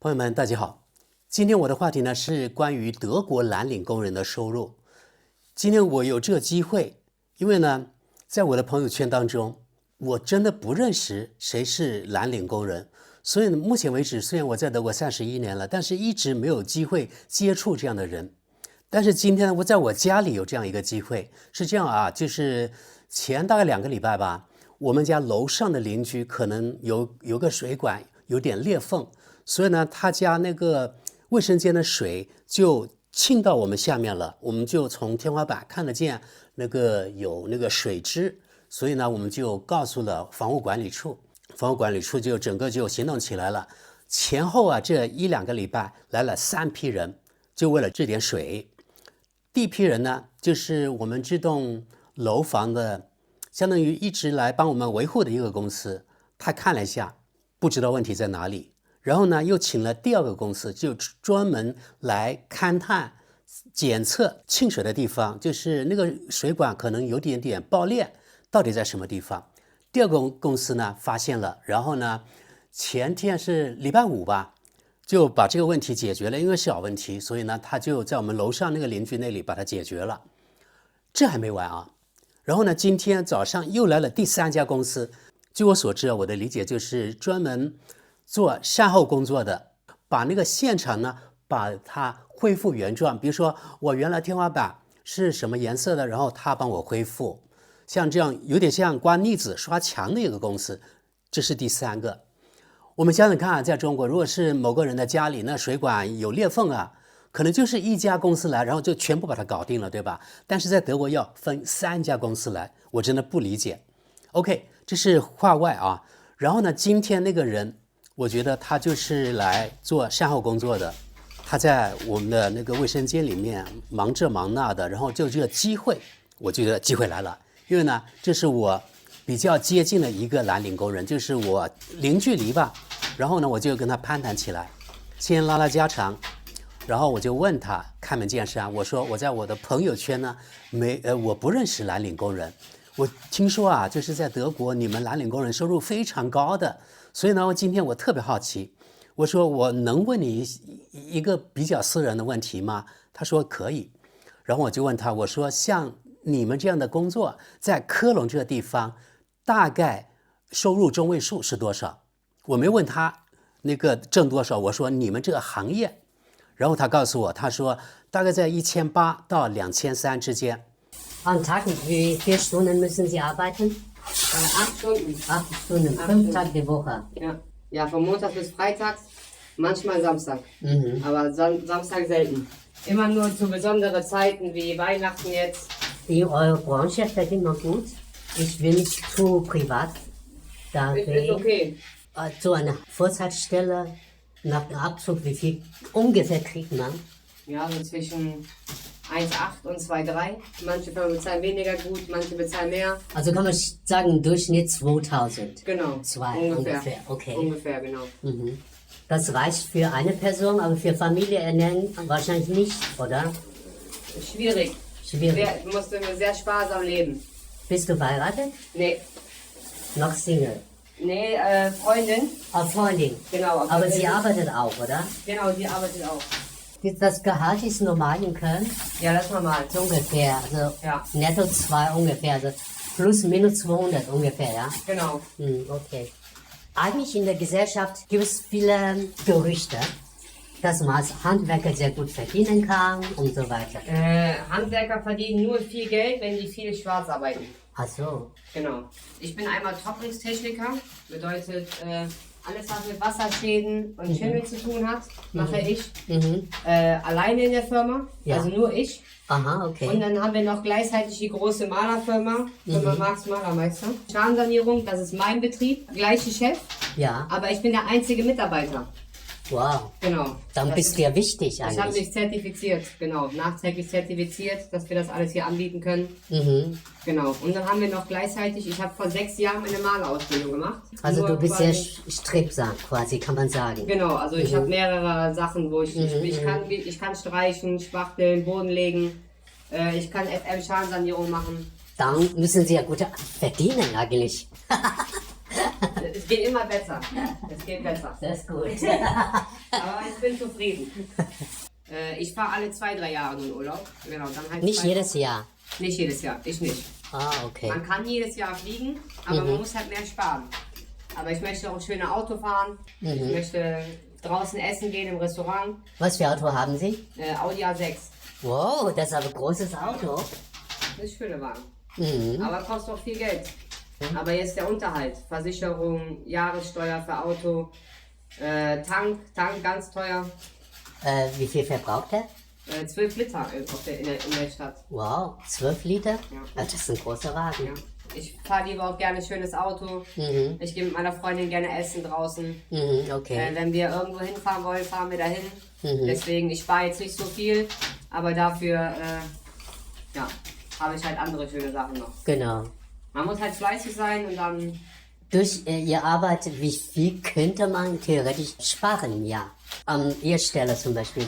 朋友们，大家好。今天我的话题呢是关於德國藍領工人的收入。今天我有這個機會，因為呢，在我的朋友圈當中，我真的不認識誰是藍領工人，所以呢，目前為止，雖然我在德國31年了，但是一直沒有機會接觸這樣的人。但是今天我在我家裡有這樣一個機會，是這樣啊，就是前大概2個禮拜吧，我們家樓上的鄰居可能有個水管有點裂縫。所以呢，他家那個衛生間的水就沁到我們下面了，我們就從天花板看得見那個有那個水漬，所以呢，我們就告訴了房屋管理處，房屋管理處就整個就行動起來了。前後啊，這1-2個禮拜來了3批人，就為了這點水。第一批人呢，就是我們這棟樓房的，相當於一直來幫我們維護的一個公司，他看了一下，不知道問題在哪裡。然後呢，又請了第2個公司，就專門來勘探、檢測沁水的地方，就是那個水管可能有點點爆裂，到底在什麼地方？第2個公司呢發現了，然後呢，前天是禮拜5吧，就把這個問題解決了，因為是小問題，所以呢，他就在我們樓上那個鄰居那裡把它解決了。這還沒完啊！然後呢，今天早上又來了第3家公司，據我所知，我的理解就是專門做善後工作的，把那個現場呢，把它恢復原狀。比如說我原來天花板是什麼顏色的，然後他幫我恢復，像這樣有點像刮膩子刷牆的一個公司。這是第3個。我們想想看，在中國，如果是某個人的家裡那水管有裂縫啊，可能就是1家公司來，然後就全部把它搞定了，對吧？但是在德國要分3家公司來，我真的不理解。OK， 這是話外啊。然後呢，今天那個人，我覺得他就是來做善後工作的，他在我們的那個衛生間裡面忙這忙那的，然後就這個機會，我覺得機會來了，因為呢，這是我比較接近的一個藍領工人，就是我零距離吧，然後呢，我就跟他攀談起來，先拉拉家常，然後我就問他開門見山，我說我在我的朋友圈呢，我不認識藍領工人，我聽說啊，就是在德國你們藍領工人收入非常高的。所以呢，今天我特別好奇，我說我能問你一個比較私人的問題嗎？他說可以。然後我就問他，我說像你們這樣的工作，在科隆這個地方，大概收入中位數是多少？我沒問他那個掙多少，我說你們這個行業。然後他告訴我，他說大概在1800到2300之間。Am Tag, wie viele Stunden müssen Sie arbeiten? 8 Stunden. 8 Stunden, 5 Tage die Woche. Ja, von Montag bis Freitag, manchmal Samstag. Aber Samstag selten. Immer nur zu besonderen Zeiten wie Weihnachten jetzt. Eure Branche verdient man gut. Ich will nicht zu privat da Ist okay. So eine Vollzeitstelle nach dem Abzug, wie viel ungefähr kriegt man? Ja, so zwischen 1,8 und 2,3. Manche Firmen bezahlen weniger gut, manche bezahlen mehr. Also kann man sagen, im Durchschnitt 2000. Genau. 2 ungefähr. Okay. Ungefähr, genau. Das reicht für eine Person, aber für Familie ernähren wahrscheinlich nicht, oder? Schwierig. Schwierig. Du musst immer sehr sparsam leben. Bist du verheiratet? Nee. Noch Single? Nee, Freundin. Freundin. Genau. Aber sie arbeitet auch, oder? Genau, sie arbeitet auch. Das Gehalt ist normal in Köln? Ja, das ist normal. So ungefähr, also Ja. netto 2 ungefähr, also plus minus 200 ungefähr, ja? Genau. Okay. Eigentlich in der Gesellschaft gibt es viele Gerüchte, dass man als Handwerker sehr gut verdienen kann und so weiter. Handwerker verdienen nur viel Geld, wenn die viel schwarz arbeiten. Ach so. Genau. Ich bin einmal Trocknungstechniker, bedeutet alles, was mit Wasserschäden und Schimmel zu tun hat, mache ich. Alleine in der Firma, Ja. also nur ich. Aha, okay. Und dann haben wir noch gleichzeitig die große Malerfirma, Firma Marx Malermeister. Schadensanierung, das ist mein Betrieb, gleiche Chef, Ja, aber ich bin der einzige Mitarbeiter. wow. Genau. Dann Das bist du ja wichtig Ich habe eigentlich. mich zertifiziert, genau, nachträglich zertifiziert, dass wir das alles hier anbieten können. Genau. Und dann haben wir noch gleichzeitig, ich habe vor 6 Jahren eine Malerausbildung gemacht. Also Nur du bist quasi- sehr strebsam quasi, kann man sagen. Genau, also ich habe mehrere Sachen, wo ich kann streichen, spachteln, Boden legen, ich kann FM-Schadensanierung machen. Dann müssen sie ja gut verdienen eigentlich. Es geht immer besser. Es geht besser. Das ist gut. Aber ich bin zufrieden. Ich fahre alle 2-3 Jahre nur in Urlaub. Genau, dann halt Nicht jedes Jahr. Nicht jedes Jahr, ich nicht. Ah, okay. Man kann jedes Jahr fliegen, aber man muss halt mehr sparen. Aber ich möchte auch schöne Auto fahren. Ich möchte draußen essen gehen im Restaurant. Was für Auto haben Sie? Audi A6. Wow, das ist aber ein großes Auto. Das ist ein schöner Wagen. Aber kostet auch viel Geld. Aber jetzt der Unterhalt. Versicherung, Jahressteuer für Auto, Tank ganz teuer. Wie viel verbraucht er? 12 Liter in der Stadt. Wow, 12 Liter? Ja. Das ist ein großer Wagen. Ja. Ich fahre lieber auch gerne schönes Auto. Ich gehe mit meiner Freundin gerne essen draußen. Okay. Wenn wir irgendwo hinfahren wollen, fahren wir dahin. Deswegen, ich spare jetzt nicht so viel, aber dafür habe ich halt andere schöne Sachen noch. Genau. Man muss halt fleißig sein und dann... Durch Ihre Arbeit, wie viel könnte man theoretisch sparen im Jahr? An Ihrer Stelle zum Beispiel.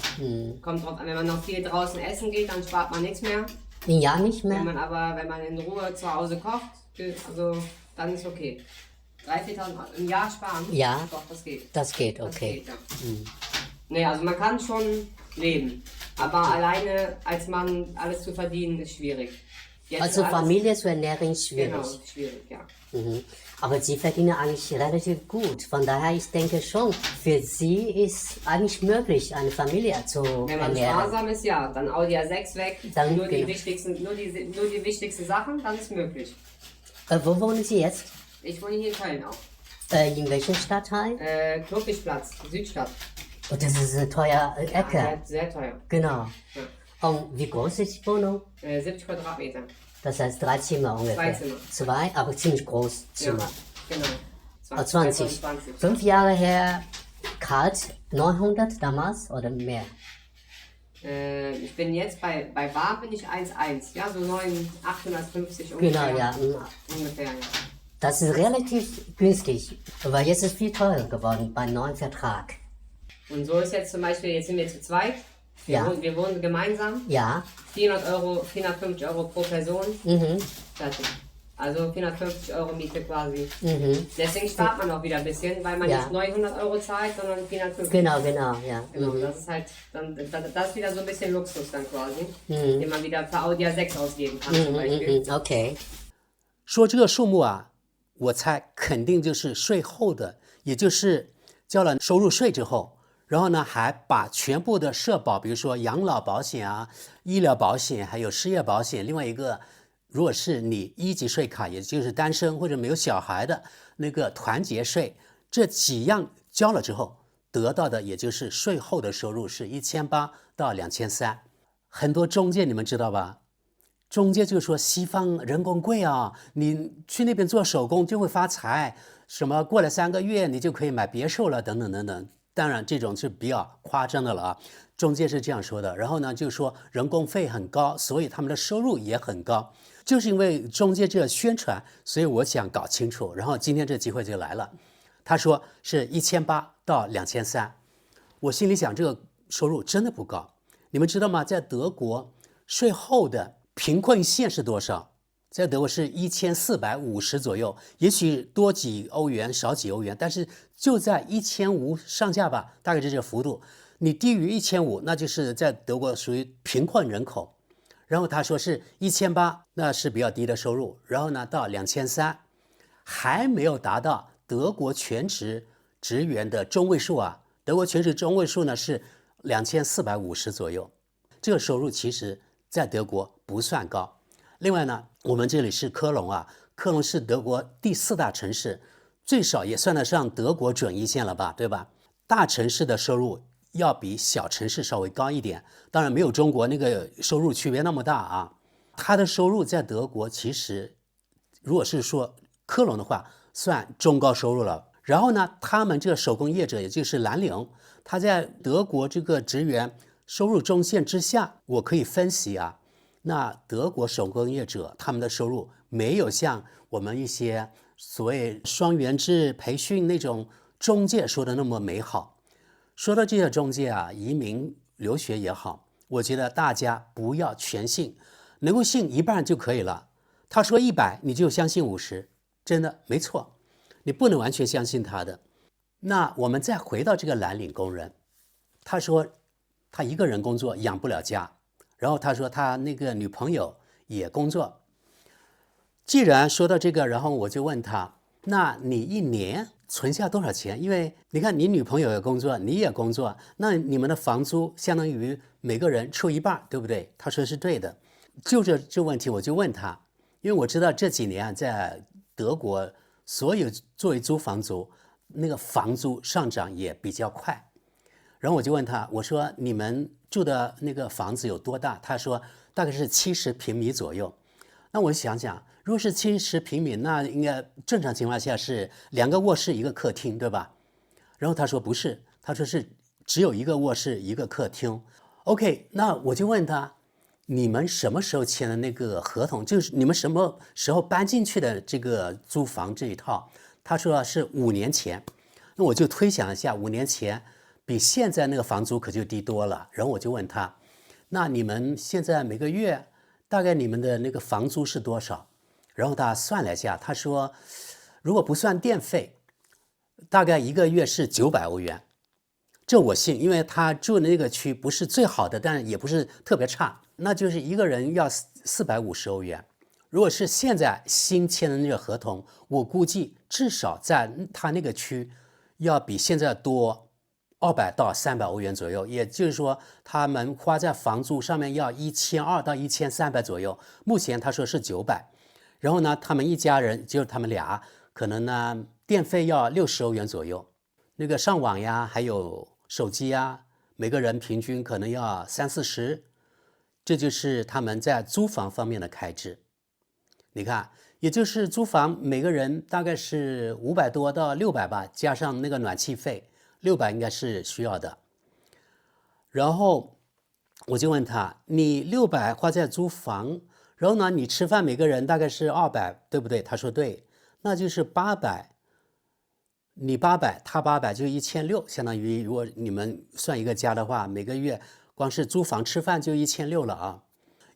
Kommt drauf an, wenn man noch viel draußen essen geht, dann spart man nichts mehr. Im Jahr nicht mehr? Wenn man in Ruhe zu Hause kocht, also dann ist okay. 3.000, 4.000 im Jahr sparen? Ja. Doch, das geht. Das geht, Das okay. geht, ja. Nee, also man kann schon leben. Aber alleine als Mann alles zu verdienen, ist schwierig. Jetzt Also alles, Familie zu ernähren ist schwierig. Genau, schwierig, ja. Aber Sie verdienen eigentlich relativ gut. Von daher, ich denke schon, für Sie ist eigentlich möglich, eine Familie zu Wenn man ernähren. sparsam ist, ja, dann Audi A6 weg, Dann, nur, genau. die wichtigsten Sachen, dann ist möglich. Wo wohnen Sie jetzt? Ich wohne hier in Köln auch. In welchem Stadtteil? Knopichplatz, Südstadt. Oh, das ist eine teure Ecke. Ja, sehr teuer. Genau. Ja. Und wie groß ist die Wohnung? 70 Quadratmeter. Das heißt 3 Zimmer ungefähr. 2 Zimmer. 2, aber ziemlich groß Zimmer. Ja, genau. Oh, 20. 20. 5 Jahre her, kalt 900 damals oder mehr? Ich bin jetzt bei Bar bin ich 1,1. Ja, so 850 ungefähr. Genau, ja. Ungefähr, ja. Das ist relativ günstig, aber jetzt ist es viel teurer geworden beim neuen Vertrag. Und so ist jetzt zum Beispiel, jetzt sind wir zu zweit. Wir wohnen gemeinsam. Ja. 450 Euro pro Person. Fertig. Also 450 Euro Miete quasi. Deswegen spart man auch wieder ein bisschen, weil man nicht 900 Euro zahlt, sondern 450. Genau, ja. Genau, das ist halt, das ist wieder so ein bisschen Luxus dann quasi, den man wieder für Audi A6 ausgeben kann zum Beispiel. Okay. 说这个数目啊，我猜肯定就是税后的，也就是交了收入税之后，然后呢还把全部的社保，比如说养老保险啊、医疗保险，还有失业保险，另外一个，如果是你1级税卡，也就是单身或者没有小孩的那个团结税，这几样交了之后，得到的也就是税后的收入是1800到2300。很多中介你们知道吧？中介就说西方人工贵啊，你去那边做手工就会发财，什么过了3个月你就可以买别墅了，等等等等。当然这种是比较夸张的了啊，中介是这样说的。然后呢，就说人工费很高，所以他们的收入也很高。就是因为中介这个宣传，所以我想搞清楚。然后今天这机会就来了，他说是1800到2300，我心里想这个收入真的不高。你们知道吗？在德国税后的贫困线是多少？在德国是1450左右，也許多幾歐元，少幾歐元，但是就在1500上下吧，大概是這個幅度。你低於1500，那就是在德國屬於貧困人口。然後他說是1800，那是比較低的收入。然後呢，到2300，還沒有達到德國全職職員的中位數啊。德國全職中位數呢是2450左右。這個收入其實在德國不算高。另外呢，我們這裡是科隆啊，科隆是德國第4大城市，最少也算得上德國準一線了吧，對吧？大城市的收入要比小城市稍微高一點，當然沒有中國那個收入區別那麼大啊。他的收入在德國其實，如果是說科隆的話，算中高收入了。然後呢，他們這個手工業者，也就是藍領，他在德國這個職員收入中線之下，我可以分析啊。那德國手工業者他們的收入沒有像我們一些所謂雙元制培訓那種中介說的那麼美好。說到這些中介啊，移民留學也好，我覺得大家不要全信，能夠信一半就可以了。他說100，你就相信50，真的沒錯。你不能完全相信他的。那我们再回到这個藍領工人，他說他一個人工作養不了家，然後他說他那個女朋友也工作。既然說到這個，然後我就問他，那你一年存下多少錢？因為你看你女朋友也工作，你也工作，那你們的房租相當於每個人出一半，對不對？他說是對的。就這問題我就問他，因為我知道這幾年在德國所有作為租房族，那個房租上漲也比較快。然後我就問他，我說你們住的那個房子有多大？他說大概是70平米左右。那我想想，如果是70平米，那應該正常情況下是2個臥室1個客廳，對吧？然後他說不是，他說是只有1個臥室1個客廳。OK， 那我就問他，你們什麼時候簽的那個合同？就是你們什麼時候搬進去的這個租房這一套？他說是5年前。那我就推想一下，5年前比現在那個房租可就低多了。然後我就問他，那你們現在每個月大概你們的那個房租是多少？然後他算了一下，他說如果不算電費，大概1個月是900歐元。這我信，因為他住的那個區不是最好的，但也不是特別差，那就是一個人要450歐元。如果是現在新簽的那個合同，我估計至少在他那個區要比現在多200到300歐元左右，也就是說他們花在房租上面要1200到1300左右。目前他說是900，然后呢他們一家人就是他們倆，可能呢電費要60歐元左右，那個上網呀還有手機呀，每個人平均可能要30-40，這就是他們在租房方面的開支。你看，也就是租房每個人大概是500多到600吧，加上那個暖氣費，600應該是需要的。然後我就問他，你600花在租房，然後呢你吃飯每個人大概是200，對不對？他說對，那就是800，你800他800就1600，相當於如果你們算一個家的話，每個月光是租房吃飯就1600了啊。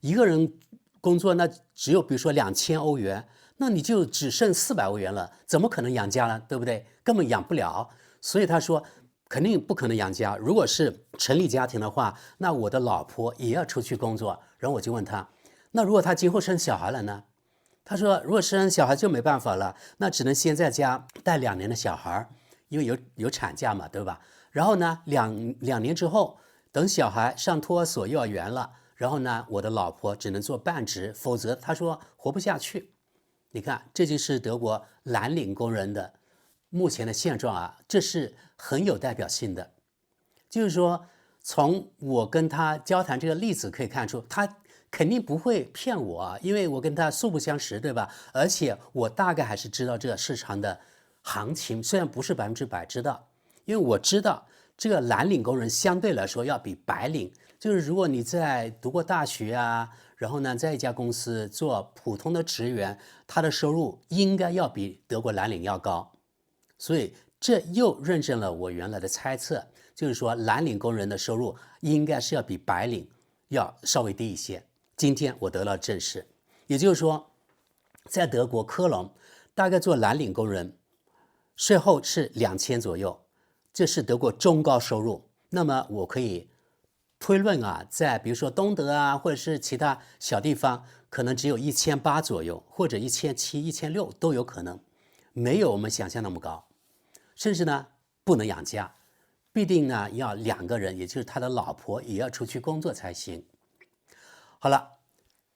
一個人工作那只有比如說2000歐元，那你就只剩400歐元了，怎麼可能養家呢？對不對？根本養不了。所以他說肯定不可能養家。如果是成立家庭的話，那我的老婆也要出去工作。然后我就問他，那如果他今後生小孩了呢？他說如果生小孩就沒辦法了，那只能先在家帶2年的小孩，因為有產假嘛，對吧？然後呢兩年之後，等小孩上托兒所幼兒園了，然後呢我的老婆只能做半職，否則他說活不下去。你看，這就是德國藍領工人的目前的現狀啊，這是很有代表性的。就是說，從我跟他交談這個例子可以看出，他肯定不會騙我啊，因為我跟他素不相識，對吧？而且我大概還是知道這個市場的行情，雖然不是100%知道，因為我知道這個藍領工人相對來說要比白領，就是如果你在讀過大學啊，然後呢在一家公司做普通的職員，他的收入應該要比德國藍領要高。所以這又認證了我原來的猜測，就是說藍領工人的收入應該是要比白領要稍微低一些。今天我得到證實，也就是說在德國科隆大概做藍領工人稅後是2000左右，這是德國中高收入。那麼我可以推論啊，在比如說東德啊或者是其他小地方，可能只有1800左右，或者1700、1600都有可能，沒有我們想象那麼高。甚至呢不能養家，必定呢要2個人，也就是他的老婆也要出去工作才行。好了，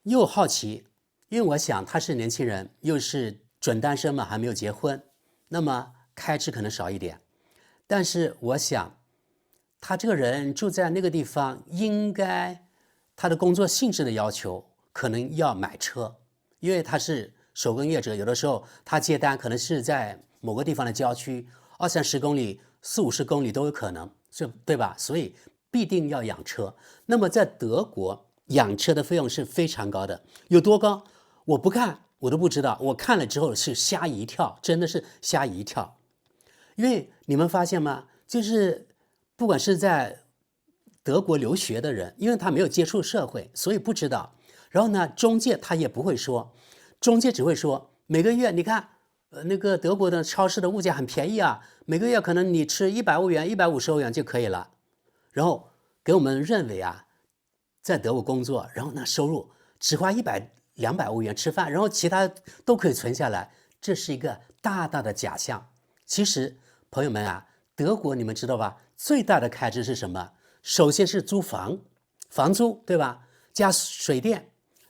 又好奇，因为我想他是年輕人，又是準單身嘛，還沒有結婚，那麼開支可能少一點。但是我想他這個人住在那個地方，應該他的工作性質的要求可能要買車，因為他是手工業者，有的時候他接單可能是在某個地方的郊區，20-30公里、40-50公里都有可能，對吧？所以必定要養車。那麼在德國養車的費用是非常高的，有多高？我不看我都不知道，我看了之後是嚇一跳，真的是嚇一跳。因為你們發現嗎？就是不管是在德國留學的人，因為他沒有接觸社會，所以不知道。然後呢，中介他也不會說，中介只會說每個月你看那個德國的超市的物價很便宜啊，每個月可能你吃100歐元、150歐元就可以了。然後給我們認為啊，在德國工作，然後那收入只花100、200歐元吃飯，然後其他都可以存下來，這是一個大大的假象。其實朋友們啊，德國你們知道吧？最大的開支是什麼？首先是租房，房租對吧？加水電，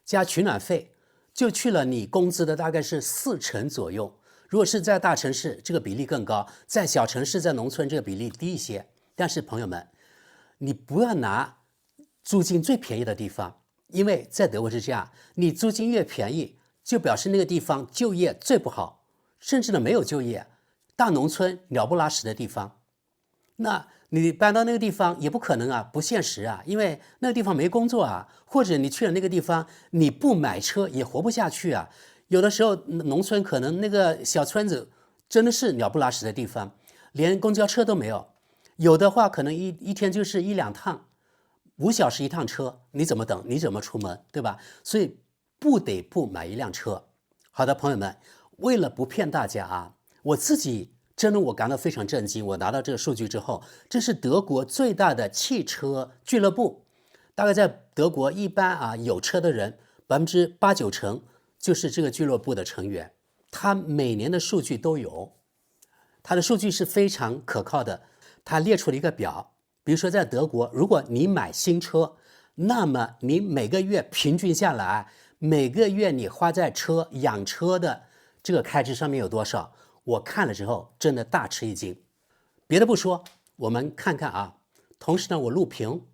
加取暖費，就去了你工資的大概是40%左右。如果是在大城市，這個比例更高；在小城市、在農村，這個比例低一些。但是朋友們，你不要拿租金最便宜的地方，因為在德國是這樣，你租金越便宜，就表示那個地方就業最不好，甚至呢沒有就業，大農村鳥不拉屎的地方。那你搬到那個地方也不可能啊，不現實啊，因為那個地方沒工作啊，或者你去了那個地方，你不買車也活不下去啊。有的時候農村可能那個小村子真的是鳥不拉屎的地方，連公交車都沒有，有的話可能一天就是1、2趟，5小時一趟車，你怎麼等？你怎麼出門？對吧？所以不得不買一輛車。好的，朋友們，為了不騙大家啊，我自己真的我感到非常震驚。我拿到這個數據之後，這是德國最大的汽車俱樂部，大概在德國一般啊有車的人8、9成。就是這個俱樂部的成員，他每年的數據都有，他的數據是非常可靠的。他列出了一個表，比如說在德國，如果你買新車，那麼你每個月平均下來，每個月你花在養車的這個開支上面有多少？我看了之後真的大吃一驚。別的不說，我們看看啊，同時呢我錄屏，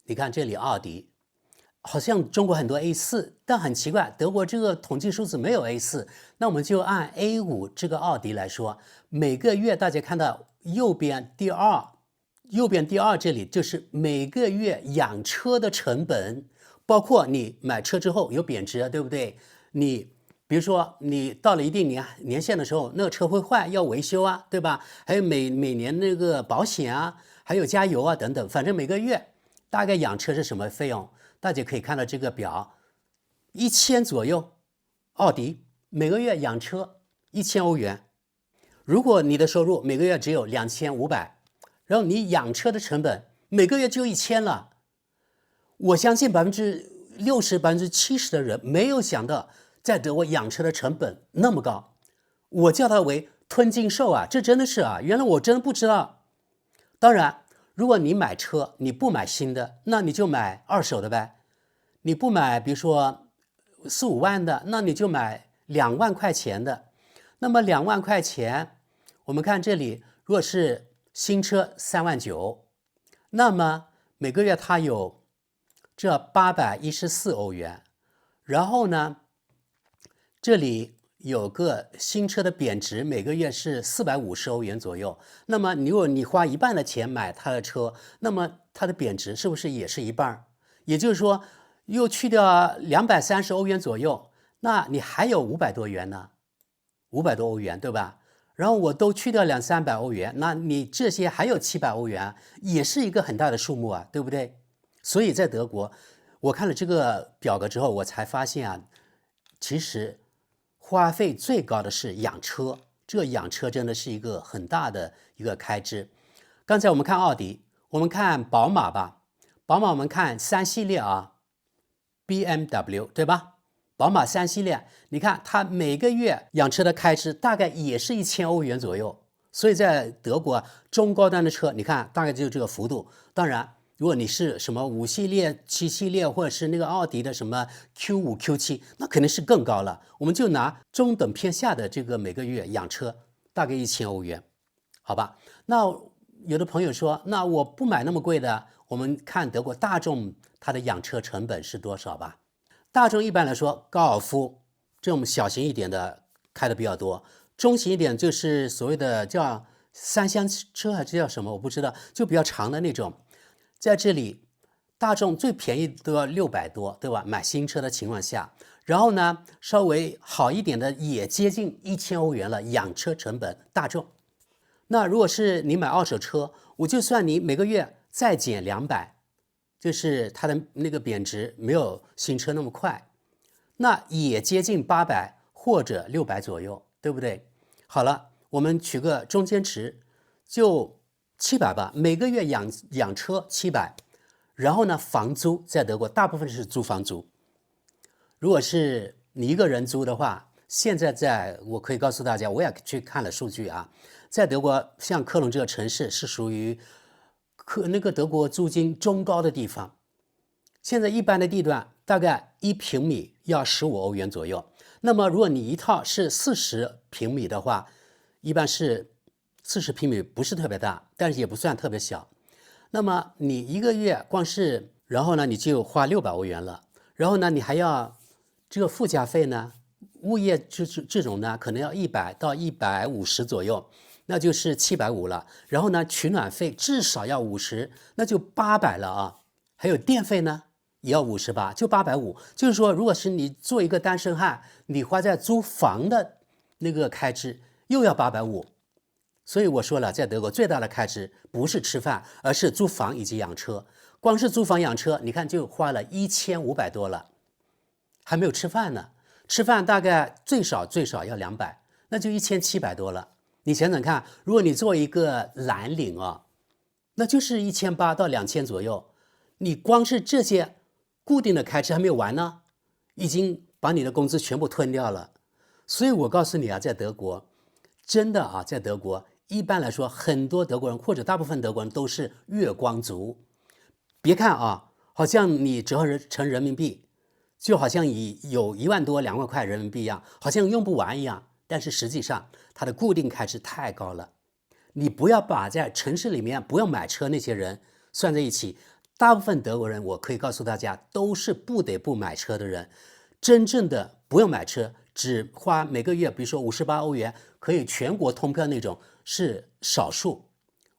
你看這裡奧迪。好像中國很多 A4， 但很奇怪，德國這個統計數字沒有 A4， 那我們就按 A5 這個奧迪來說，每個月大家看到右邊第二這裡就是每個月養車的成本，包括你買車之後有貶值，對不對？你比如說你到了一定年限的時候，那個車會壞要維修啊，對吧？還有每年那個保險啊，還有加油啊等等，反正每個月大概養車是什麼費用？大家可以看到這個表，1000左右，奧迪每個月養車1000歐元。如果你的收入每個月只有2500，然後你養車的成本每個月就1000了，我相信60%、70%的人沒有想到在德國養車的成本那麼高，我叫它為吞金獸啊，這真的是啊，原來我真的不知道。當然。如果你買車，你不買新的，那你就買二手的唄。你不買，比如說4、5萬的，那你就買2萬塊錢的。那麼2萬塊錢，我們看這裡，如果是新車3萬9，那麼每個月它有這814歐元。然後呢，這裡有個新車的貶值，每個月是450歐元左右。那麼如果你花1半的錢買它的車，那麼它的貶值是不是也是一半？也就是說，又去掉230歐元左右，那你還有500多元呢，500多歐元，對吧？然後我都去掉200-300歐元，那你這些還有700歐元，也是一個很大的數目啊，對不對？所以在德國，我看了這個表格之後，我才發現啊，其實花費最高的是養車，這個養車真的是一個很大的一個開支。剛才我們看奧迪，我們看寶馬吧，寶馬我們看3系列啊 ，BMW 對吧？寶馬3系列，你看它每個月養車的開支大概也是1000歐元左右。所以在德國中高端的車，你看大概就這個幅度。當然，如果你是什麼5系列、7系列，或者是那個奧迪的什麼 Q5、Q7，那肯定是更高了。我們就拿中等偏下的這個每個月養車，大概1000歐元，好吧？那有的朋友說，那我不買那麼貴的，我們看德國大眾它的養車成本是多少吧？大眾一般來說，高爾夫這種小型一點的開的比較多，中型一點就是所謂的叫3廂車還是叫什麼，我不知道，就比較長的那種。在這裡，大眾最便宜都要600多，對吧？買新車的情況下，然後呢，稍微好一點的也接近1000歐元了，養車成本大眾。那如果是你買二手車，我就算你每個月再減200，就是它的那個貶值沒有新車那麼快，那也接近800或者600左右。對不對？好了，我們取個中間值，就700吧，每個月養車700，然後呢，房租在德國大部分是租房租。如果是你一个人租的话，现在我可以告诉大家，我也去看了数据啊，在德国像科隆这个城市是属于那个德国租金中高的地方。现在一般的地段大概1平米要15歐元左右。那麼如果你一套是40平米的話，一般是40平米，不是特別大，但是也不算特別小。那麼你一個月光是，然後呢你就花600歐元了，然後呢你還要這個附加費呢，物業這種呢可能要100到150左右，那就是750了。然後呢取暖費至少要50，那就800了啊。還有電費呢也要50吧，就850。就是說如果是你做一個單身漢，你花在租房的那個開支又要850。所以我說了，在德國最大的開支不是吃飯，而是租房以及養車。光是租房養車，你看就花了1500多了，還沒有吃飯呢。吃飯大概最少要200，那就1700多了。你想想看，如果你做一個藍領啊，那就是1800到2000左右。你光是這些固定的開支還沒有完呢，已經把你的工資全部吞掉了。所以我告訴你啊，在德國真的啊，在德國一般來說，很多德國人或者大部分德國人都是月光族。別看啊，好像你折合成人民幣，就好像有1萬多2萬塊人民幣一樣，好像用不完一樣。但是實際上，它的固定開支太高了。你不要把在城市裡面不用買車那些人算在一起。大部分德國人，我可以告訴大家，都是不得不買車的人。真正的不用買車，只花每個月，比如說58歐元，可以全國通票那種，是少數。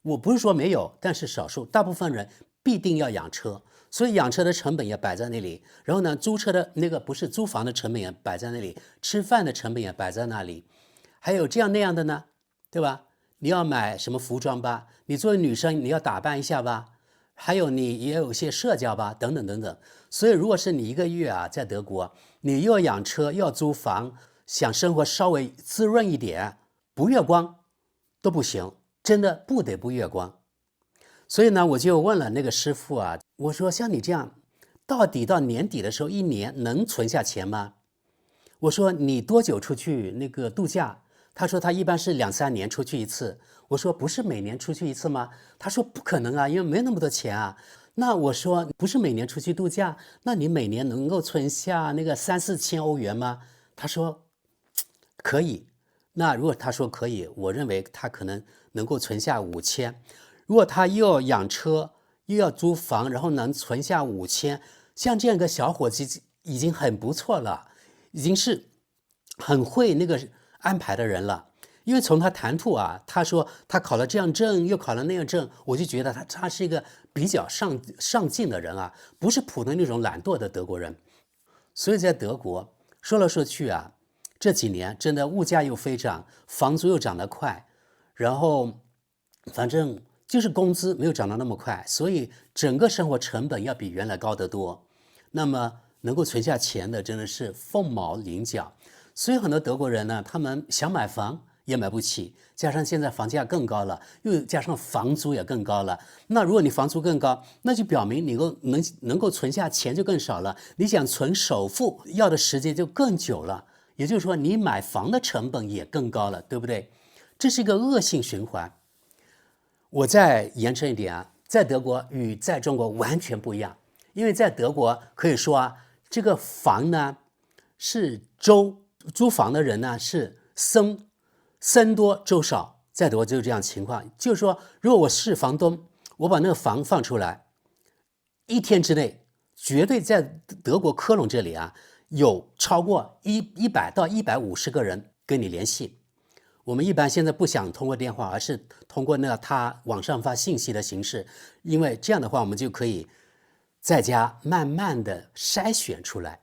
我不是說沒有，但是少數。大部分人必定要養車，所以養車的成本也擺在那裡。然後呢，租車的那個不是租房的成本也擺在那裡，吃飯的成本也擺在那裡。還有這樣那樣的呢，對吧？你要買什麼服裝吧？你作為女生，你要打扮一下吧？還有你也有一些社交吧，等等等等。所以如果是你一個月啊，在德國，你又要養車，又要租房，想生活稍微滋潤一點，不月光都不行，真的不得不月光。所以呢，我就問了那個師傅啊，我說像你這樣，到底到年底的時候，一年能存下錢嗎？我說你多久出去那個度假？他說他一般是2-3年出去一次。我說不是每年出去一次嗎？他說不可能啊，因為沒那麼多錢啊。那我說不是每年出去度假，那你每年能夠存下那個3-4千歐元嗎？他說可以。那如果他說可以，我認為他可能能夠存下5000。如果他又要養車又要租房，然後能存下5000，像這樣一個小伙子已經很不錯了，已經是很會那個安排的人了。因為從他談吐啊，他說他考了這樣證，又考了那樣證，我就覺得他是一個比較上進的人啊，不是普通那種懶惰的德國人。所以在德國說來說去啊，這幾年真的物價又飛漲，房租又漲得快，然後反正就是工資沒有漲得那麼快，所以整個生活成本要比原來高得多。那麼能夠存下錢的真的是鳳毛麟角。所以很多德國人呢，他們想買房也買不起，加上現在房價更高了，又加上房租也更高了。那如果你房租更高，那就表明你能夠存下錢就更少了。你想存首付要的時間就更久了，也就是說你買房的成本也更高了，對不對？這是一個惡性循環。我再延伸一點啊，在德國與在中國完全不一樣，因為在德國可以說啊，這個房呢是州，租房的人呢是僧多粥少，在德國就是這樣情況。就是說，如果我是房東，我把那個房放出來，1天之內，絕對在德國科隆這裡啊，有超過100到150個人跟你聯繫。我們一般現在不想通過電話，而是通過那他網上發信息的形式，因為這樣的話，我們就可以在家慢慢的篩選出來。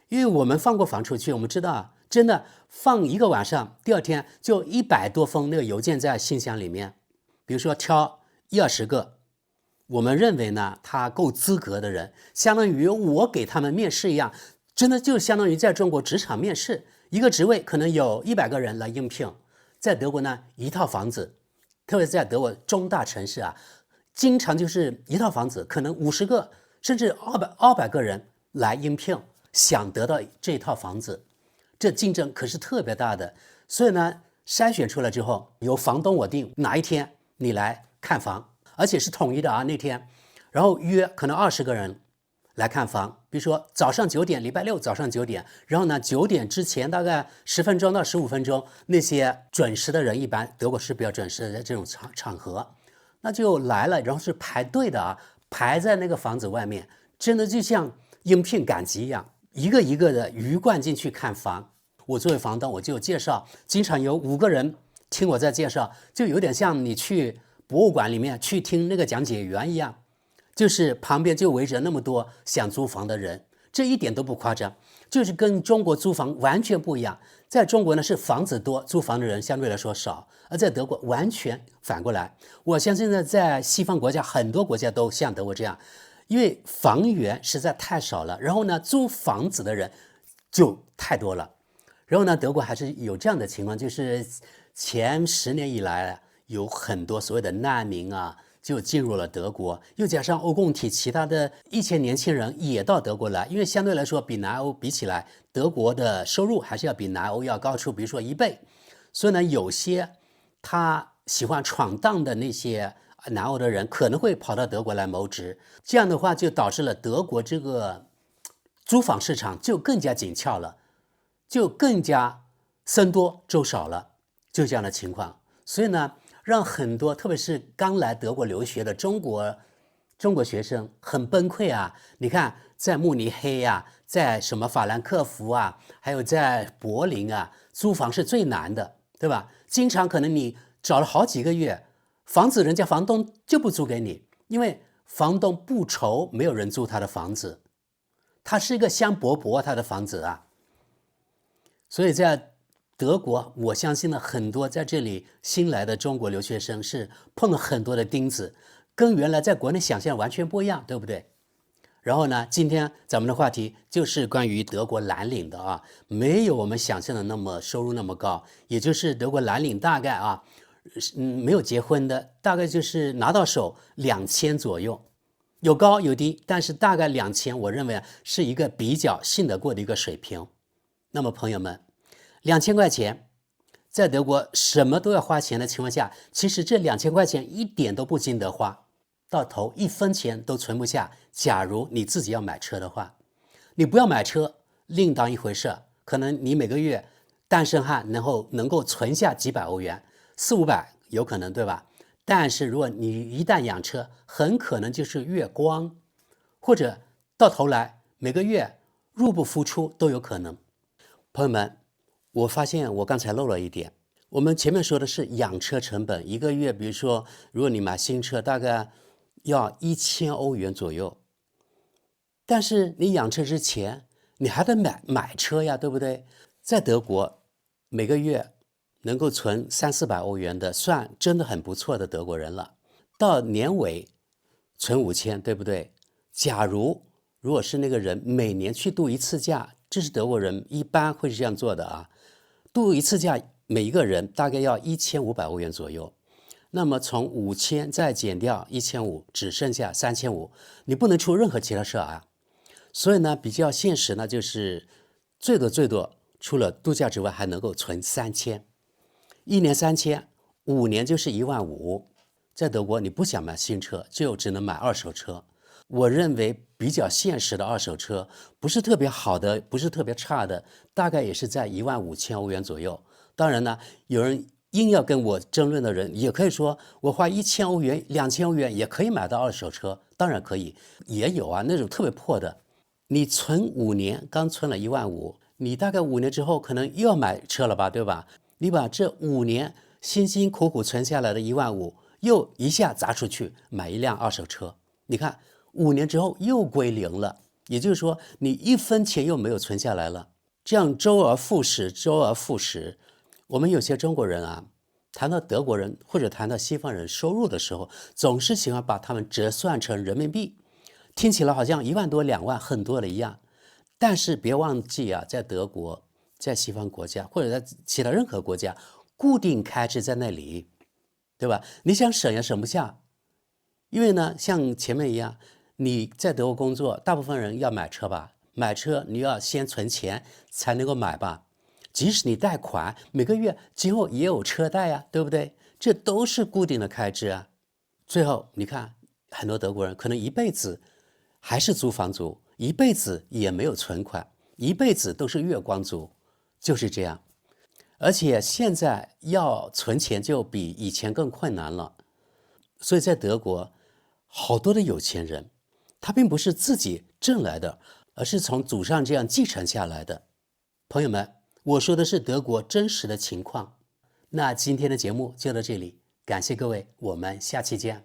因為我們放過房出去，我們知道真的放一個晚上，第二天就100多封那個郵件在信箱裡面。比如說挑10-20個，我們認為呢他夠資格的人，相當於我給他們面試一樣，真的就相當於在中國職場面試，一個職位可能有100個人來應聘。在德國呢，一套房子，特別是在德國中大城市啊，經常就是一套房子，可能50個甚至200個人來應聘，想得到這套房子，這競爭可是特別大的。所以呢，篩選出來之後，由房東我定哪一天你來看房，而且是統一的啊那天，然後約可能20個人來看房，比如說早上9點，禮拜六早上9點，然後呢9點之前大概10分鐘到15分鐘，那些準時的人，一般德國是比較準時的這種場合，那就來了，然後是排隊的啊，排在那個房子外面，真的就像應聘趕集一樣，一個一個的魚貫進去看房。我作為房東，我就介紹，經常有5個人聽我在介紹，就有點像你去博物館裡面去聽那個講解員一樣。就是旁邊就圍着那麼多想租房的人，這一點都不誇張，就是跟中國租房完全不一樣。在中國呢是房子多，租房的人相對來說少，而在德國完全反過來。我相信呢，在西方國家很多国家都像德國這樣，因為房源實在太少了，然後呢租房子的人就太多了。然後呢，德國還是有這樣的情況，就是前10年以來有很多所謂的難民啊。就進入了德國，又加上歐共體其他的一些年輕人也到德國來，因為相對來說比南歐比起來，德國的收入還是要比南歐要高出，比如說1倍。所以呢，有些他喜歡闖蕩的那些南歐的人可能會跑到德國來謀職，這樣的話就導致了德國這個租房市場就更加緊俏了，就更加僧多粥少了，就這樣的情況。所以呢，讓很多特別是剛來德國留學的中國學生很崩潰啊！你看，在慕尼黑啊，在什麼法蘭克福啊，還有在柏林啊，租房是最難的，對吧？經常可能你找了好幾個月，房子人家房東就不租給你，因為房東不愁沒有人租他的房子，他是一個香饽饽他的房子啊。所以在德國，我相信呢，很多在這裡新來的中國留學生是碰了很多的釘子，跟原來在國內想象完全不一樣，對不對？然後呢，今天咱們的話題就是關於德國藍領的啊，沒有我們想象的那麼收入那麼高，也就是德國藍領大概啊，沒有結婚的，大概就是拿到手2000左右，有高有低，但是大概2000，我認為是一個比較信得過的一個水平。那麼朋友們，2000塊錢，在德國什麼都要花錢的情況下，其實這2000塊錢一點都不經得花，到頭1分錢都存不下。假如你自己要買車的話，你不要買車另當一回事，可能你每個月單身漢能夠存下幾百歐元，400-500有可能，對吧？但是如果你一旦養車，很可能就是月光，或者到頭來每個月入不敷出都有可能。朋友們，我發現我剛才漏了一點，我們前面說的是養車成本，一個月比如說如果你買新車大概要1000歐元左右，但是你養車之前你還得買車呀，對不对？在德國每個月能夠存300-400歐元的算真的很不錯的德國人了，到年尾存5000，對不對？假如果是那個人每年去度一次假，這是德國人一般會是這樣做的啊，度一次假每一個人大概要1500歐元左右，那麼從5000再減掉1500，只剩下3500，你不能出任何其他事啊。所以呢，比較現實呢，就是最多除了度假之外，還能夠存3000，一年3000，5年就是15000。在德國，你不想買新車，就只能買二手車。我認為比較現實的二手車，不是特別好的，不是特別差的，大概也是在15000歐元左右。當然呢，有人硬要跟我爭論的人，也可以說我花1000歐元、2000歐元也可以買到二手車，當然可以，也有啊，那種特別破的。你存5年，剛存了15000，你大概5年之後可能又要買車了吧，對吧？你把這5年辛辛苦苦存下來的15000，又一下砸出去買一輛二手車，你看5年之後又歸零了，也就是說你1分錢又沒有存下來了。這樣周而復始，周而復始。我們有些中國人啊，談到德國人或者談到西方人收入的時候，總是喜歡把他們折算成人民幣，聽起來好像1萬多2萬很多了一樣。但是別忘記啊，在德國在西方國家或者在其他任何國家，固定開支在那裡，對吧？你想省也省不下，因為呢，像前面一樣，你在德國工作，大部分人要買車吧，買車你要先存錢才能夠買吧，即使你貸款，每個月今後也有車貸啊，對不對？這都是固定的開支啊。最後你看，很多德國人可能一輩子還是租房族，一輩子也沒有存款，一輩子都是月光族，就是這樣。而且現在要存錢就比以前更困難了。所以在德國，好多的有錢人，他並不是自己掙來的，而是從祖上這樣继承下來的。朋友們，我說的是德國真實的情況。那今天的節目就到這裡，感謝各位，我們下期見。